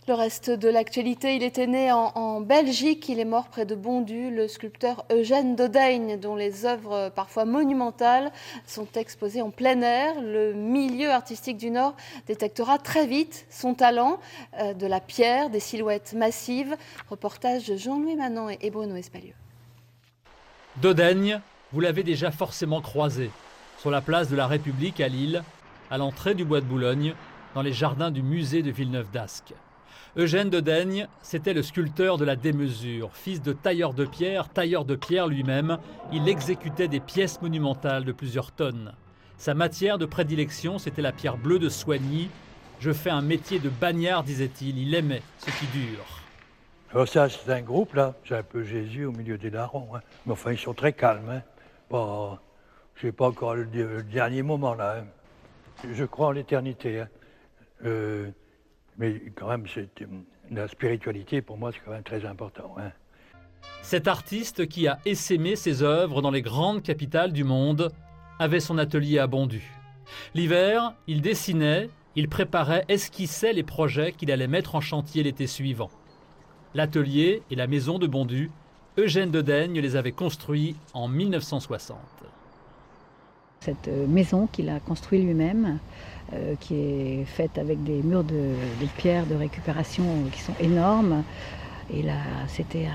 Le reste de l'actualité, il était né en Belgique, il est mort près de Bondy, le sculpteur Eugène Dodaigne, dont les œuvres parfois monumentales sont exposées en plein air. Le milieu artistique du Nord détectera très vite son talent, de la pierre, des silhouettes massives. Reportage de Jean-Louis Manon et Bruno Espalieu. Dodaigne, vous l'avez déjà forcément croisé, sur la place de la République à Lille, à l'entrée du bois de Boulogne, dans les jardins du musée de Villeneuve-d'Ascq. Eugène Dodaigne, c'était le sculpteur de la démesure. Fils de tailleur de pierre lui-même, il exécutait des pièces monumentales de plusieurs tonnes. Sa matière de prédilection, c'était la pierre bleue de Soigny. « Je fais un métier de bagnard », disait-il. Il aimait ce qui dure. Alors ça, c'est un groupe, là. C'est un peu Jésus au milieu des larrons. Hein. Mais enfin, ils sont très calmes. Hein. Bon, c'est pas encore le dernier moment, là. Hein. Je crois en l'éternité. Hein. Mais quand même, la spiritualité, pour moi, c'est quand même très important. Hein. Cet artiste qui a essaimé ses œuvres dans les grandes capitales du monde avait son atelier à Bondy. L'hiver, il dessinait, il préparait, esquissait les projets qu'il allait mettre en chantier l'été suivant. L'atelier et la maison de Bondy, Eugène Dodaigne les avait construits en 1960. Cette maison qu'il a construite lui-même, qui est faite avec des murs de pierre de récupération qui sont énormes. Et là, c'était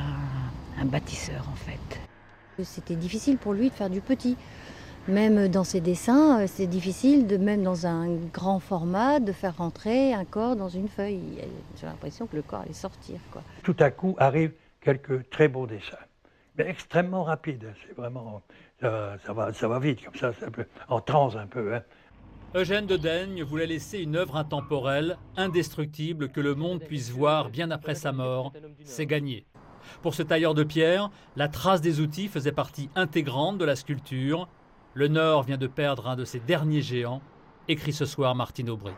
un bâtisseur en fait. C'était difficile pour lui de faire du petit. Même dans ses dessins, c'est difficile, même dans un grand format, de faire rentrer un corps dans une feuille. J'ai l'impression que le corps allait sortir, quoi. Tout à coup arrivent quelques très beaux dessins, mais extrêmement rapides. C'est vraiment, ça va vite, comme ça en transe un peu. Hein. Eugène Dodaigne voulait laisser une œuvre intemporelle, indestructible, que le monde puisse voir bien après sa mort. C'est gagné. Pour ce tailleur de pierre, la trace des outils faisait partie intégrante de la sculpture. Le Nord vient de perdre un de ses derniers géants, écrit ce soir Martine Aubry.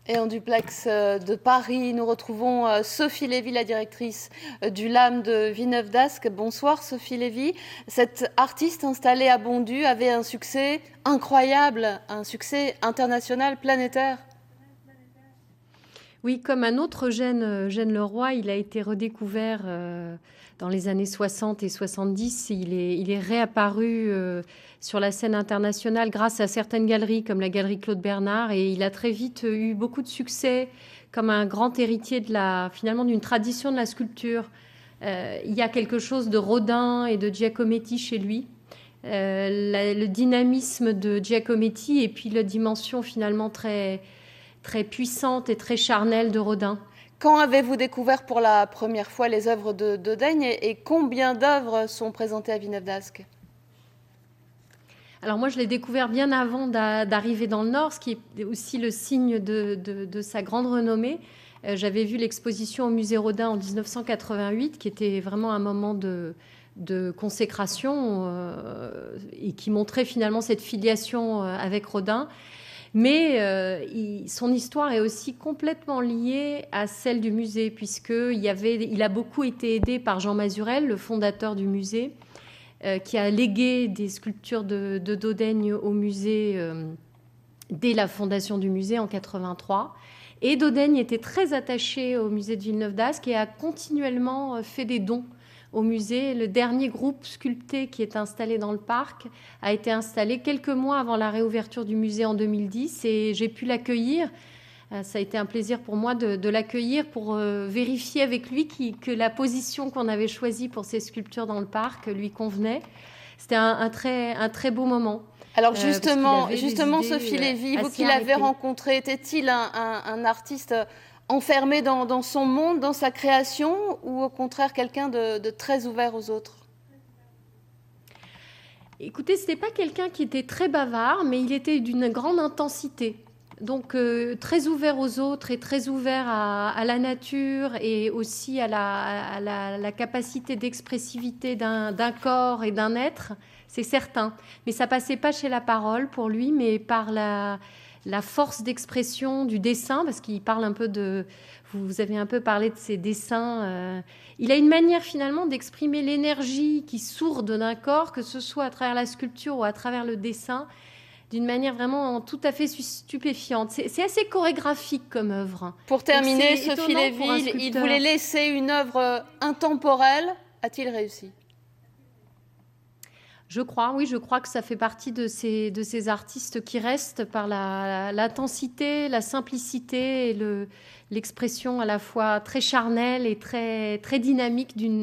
Et en duplex de Paris, nous retrouvons Sophie Lévy, la directrice du LAM de Villeneuve-d'Ascq. Bonsoir Sophie Lévy. Cette artiste installée à Bondy avait un succès incroyable, un succès international, planétaire. Oui, comme un autre Eugène Leroy, il a été redécouvert dans les années 60 et 70. Il est réapparu sur la scène internationale grâce à certaines galeries comme la galerie Claude Bernard, et il a très vite eu beaucoup de succès comme un grand héritier finalement d'une tradition de la sculpture. Il y a quelque chose de Rodin et de Giacometti chez lui. Le dynamisme de Giacometti et puis la dimension finalement très puissante et très charnelle de Rodin. Quand avez-vous découvert pour la première fois les œuvres de Dodaigne et combien d'œuvres sont présentées à Villeneuve-d'Ascq ? Alors moi, je l'ai découvert bien avant d'arriver dans le Nord, ce qui est aussi le signe de sa grande renommée. J'avais vu l'exposition au musée Rodin en 1988, qui était vraiment un moment de consécration et qui montrait finalement cette filiation avec Rodin. Mais son histoire est aussi complètement liée à celle du musée, puisqu'il a beaucoup été aidé par Jean Mazurel, le fondateur du musée, qui a légué des sculptures de Dodaigne au musée dès la fondation du musée en 1983. Et Dodaigne était très attaché au musée de Villeneuve-d'Ascq et a continuellement fait des dons au musée. Le dernier groupe sculpté qui est installé dans le parc a été installé quelques mois avant la réouverture du musée en 2010 et j'ai pu l'accueillir. Ça a été un plaisir pour moi de l'accueillir pour vérifier avec lui que la position qu'on avait choisie pour ces sculptures dans le parc lui convenait. C'était un très beau moment. Alors justement Sophie Lévy, vous qui l'avez rencontré, était-il un artiste enfermé dans son monde, dans sa création, ou au contraire quelqu'un de très ouvert aux autres ? Écoutez, ce n'était pas quelqu'un qui était très bavard, mais il était d'une grande intensité. Donc très ouvert aux autres et très ouvert à la nature et aussi à la capacité d'expressivité d'un corps et d'un être, c'est certain. Mais ça passait pas chez la parole pour lui, mais par la force d'expression du dessin, parce qu'il parle un peu vous avez un peu parlé de ses dessins. Il a une manière finalement d'exprimer l'énergie qui sourde d'un corps, que ce soit à travers la sculpture ou à travers le dessin, d'une manière vraiment tout à fait stupéfiante. C'est assez chorégraphique comme œuvre. Pour terminer, c'est Sophie étonnant pour un Léville, il sculpteur. voulait laisser une œuvre intemporelle. A-t-il réussi? Je crois que ça fait partie de ces artistes qui restent par l'intensité, la simplicité et l'expression à la fois très charnelle et très, très dynamique d'une